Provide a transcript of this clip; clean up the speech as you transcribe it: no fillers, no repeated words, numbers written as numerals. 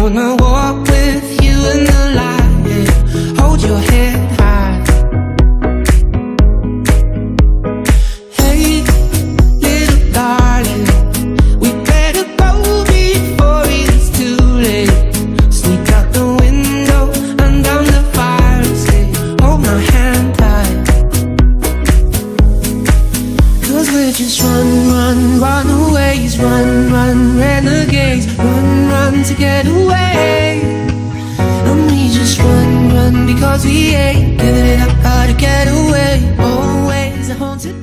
wanna walk with you in the light, yeah. Hold your head high. Hey, little darling, we better go before it's too late. Sneak out the window and down the fire escape. Hold my hand tight, 'cause we're just runaways, run, renegades, run to get away. And we just run because we ain't giving it up, how to get away. Always a haunted